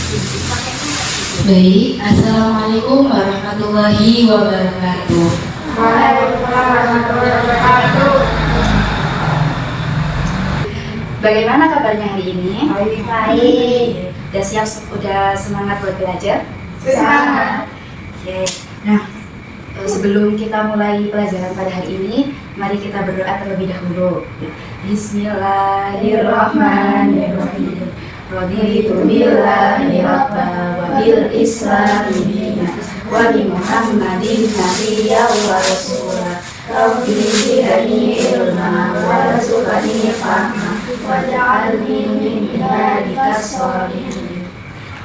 Baik, Assalamualaikum warahmatullahi wabarakatuh. Waalaikumsalam warahmatullahi wabarakatuh. Bagaimana kabarnya hari ini? Baik. Udah semangat buat belajar? Semangat. Oke. Nah, sebelum kita mulai pelajaran pada hari ini, mari kita berdoa terlebih dahulu. Bismillahirrahmanirrahim. Raditu billahi rabba wa bil islami dinan wa bi Muhammadin nabiyyan wa rasula. Rabbi zidni ilma warzuqni fahma waj'alni min ibadikas sholihin.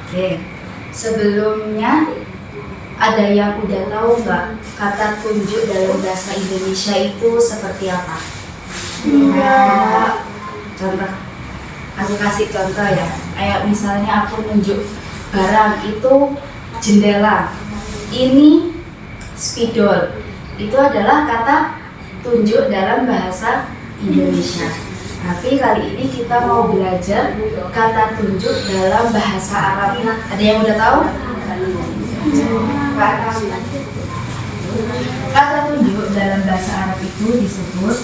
Oke. Sebelumnya ada yang udah tahu nggak kata tunjuk dalam bahasa Indonesia itu seperti apa? Enggak. Contoh, aku kasih contoh ya. Kayak misalnya aku nunjuk barang itu jendela, ini spidol. Itu adalah kata tunjuk dalam bahasa Indonesia. Tapi kali ini kita mau belajar kata tunjuk dalam bahasa Arab. Ada yang udah tahu? Kata tunjuk dalam bahasa Arab itu disebut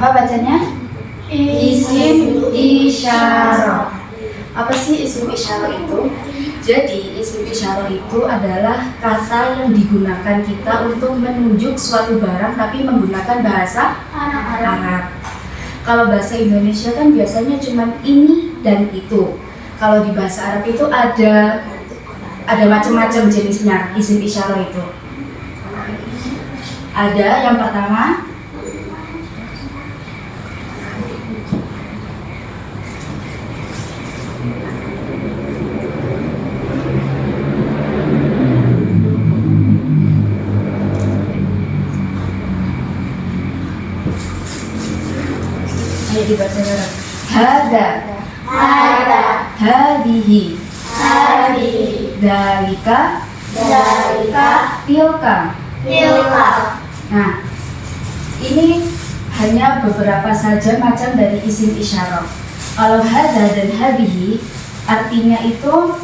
apa bacanya? Isim isyarah. Apa sih isim isyarah itu? Jadi isim isyarah itu adalah kata yang digunakan kita untuk menunjuk suatu barang tapi menggunakan bahasa Arab. Kalau bahasa Indonesia kan biasanya cuma ini dan itu. Kalau di bahasa Arab itu ada macam-macam jenisnya isim isyarah itu. Ada yang pertama dibaca bareng. Hada, hadihi, dalika, tilka. Nah, ini hanya beberapa saja macam dari isim isyarah. Kalau hada dan hadihi artinya itu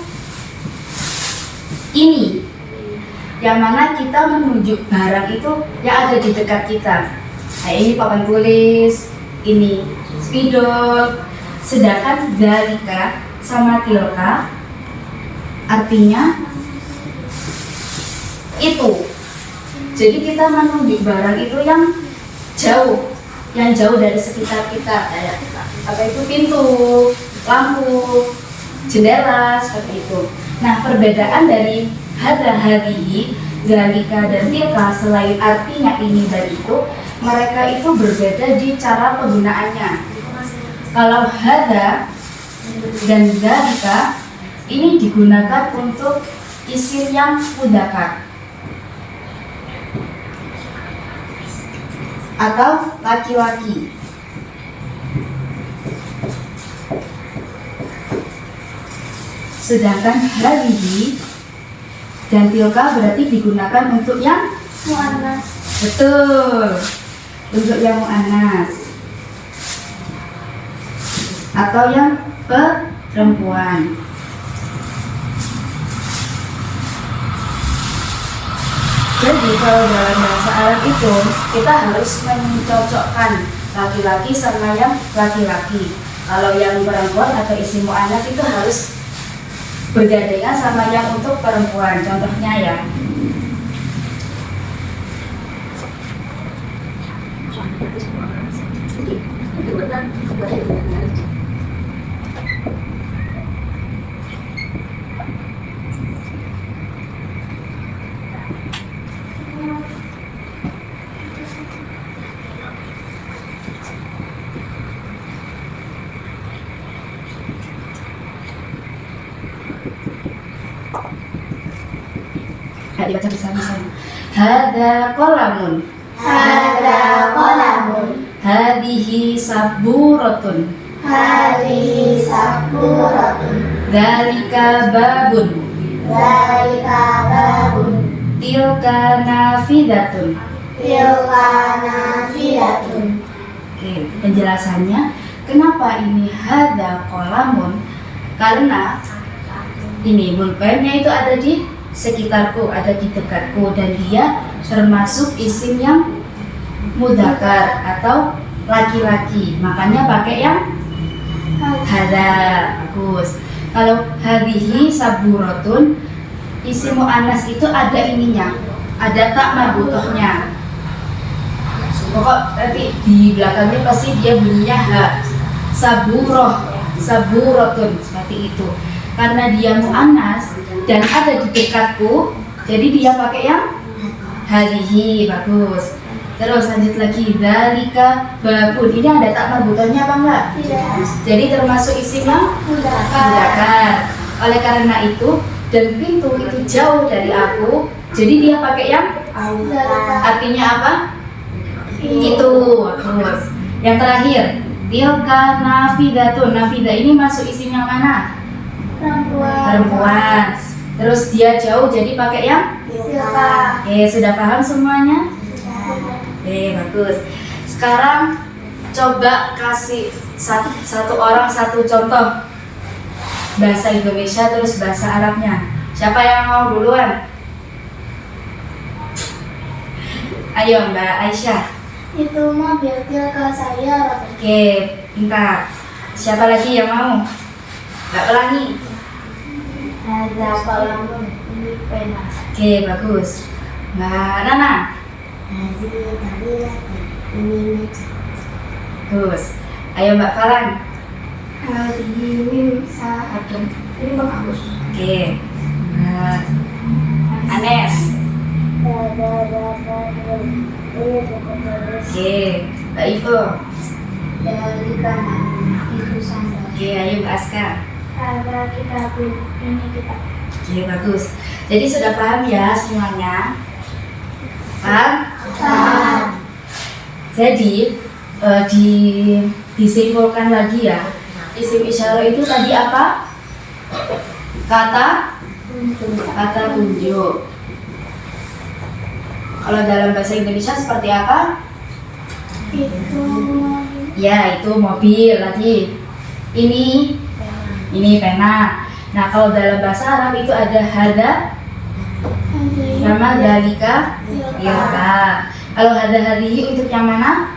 ini, yang mana kita menunjuk barang itu yang ada di dekat kita. Nah, ini papan tulis, ini spidol. Sedangkan dalika sama tilka artinya itu. Jadi kita menunjuk barang itu yang jauh dari sekitar kita, kayak apa itu pintu, lampu, jendela, seperti itu. Nah, perbedaan dari hada, hadihi, dalika dan tilka selain artinya ini dan itu, mereka itu berbeda di cara penggunaannya. Kalau hada dan dalika ini digunakan untuk isim yang mudzakkar atau laki-laki. Sedangkan hadihi dan tilka berarti digunakan untuk yang muannas. Betul. Untuk yang muannas atau yang perempuan. Jadi kalau dalam bahasa Arab itu kita harus mencocokkan laki-laki sama yang laki-laki. Kalau yang perempuan atau isim muannas itu harus bergandengan sama yang untuk perempuan. Contohnya ya. Dibaca bersama-sama. Hada qalamun. Hadihi saburatun. Dzalika babun. tilka nafidatun. Tilka nafidatun. Oke, penjelasannya kenapa ini hada kolamun? Karena ini pulpennya itu ada di sekitarku, ada di dekatku, dan dia termasuk isim yang mudzakkar atau laki-laki, makanya pakai yang hada. Bagus. Kalau hadhihi saburatun, isim muannas itu ada ininya, ada tak marbutohnya. Pokok nanti di belakangnya pasti dia bunyinya ha. Saburoh, saburotun, seperti itu. Karena dia muannas dan ada di dekatku, jadi dia pakai yang hadhihi. Bagus. Terus lanjut lagi, dzalika babun. Ini ada tak marbutohnya apa enggak? Tidak. Jadi termasuk isim yang mudzakkar. Oleh karena itu, dan pintu itu jauh dari aku, jadi dia pakai yang artinya apa? Itu. Terus yang terakhir, tilka nafidatun. Nafidah ini masuk isim yang mana? Perempuan. Terus dia jauh, jadi pakai yang Tilka. oke, sudah paham semuanya? Oke, bagus. Sekarang coba kasih satu orang satu contoh bahasa Indonesia terus bahasa Arabnya. Siapa yang mau duluan? Ayo Mbak Aisyah. Itu mobil tilka saya. Oke, pintar. Siapa lagi yang mau? Mbak Pelangi. Ada kolamun ini pena. Oke, bagus. Mbak Nana. Ini Bagus. Ayo Mbak Farhan. ini sahatun. Ini bagus. Oke. Mbak Anes. Oke. Mbak Ivo. Dari kanan itu sandal. Oke, ayo Mbak Aska. Ada kita ini kita. Oke, bagus. Jadi sudah paham ya semuanya? Paham? Jadi disimpulkan lagi ya. Isim isyarah itu tadi apa? Kata tunjuk. Kalau dalam bahasa Indonesia seperti apa? Itu Ya, itu mobil lagi. Ini pena. Nah, kalau dalam bahasa Arab itu ada hada sama dalika tilka. Kalau hada hadihi untuk yang mana?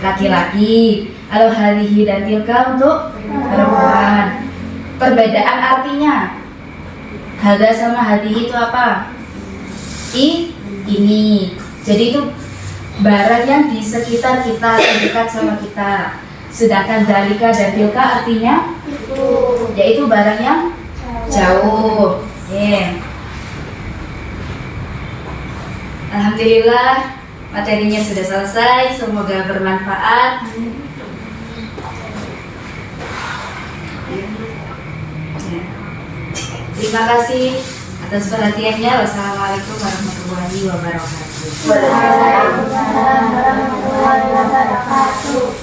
Laki-laki. Kalau hadihi dan tilka untuk perempuan. Perbedaan artinya. Hada sama hadihi itu apa? Ini. Jadi itu barang yang di sekitar kita, dekat sama kita. Sedangkan dalika dan tilka artinya yaitu barang yang jauh. Alhamdulillah materinya sudah selesai, semoga bermanfaat. Terima kasih atas perhatiannya. Wassalamualaikum warahmatullahi wabarakatuh. Waalaikumsalam warahmatullahi wabarakatuh.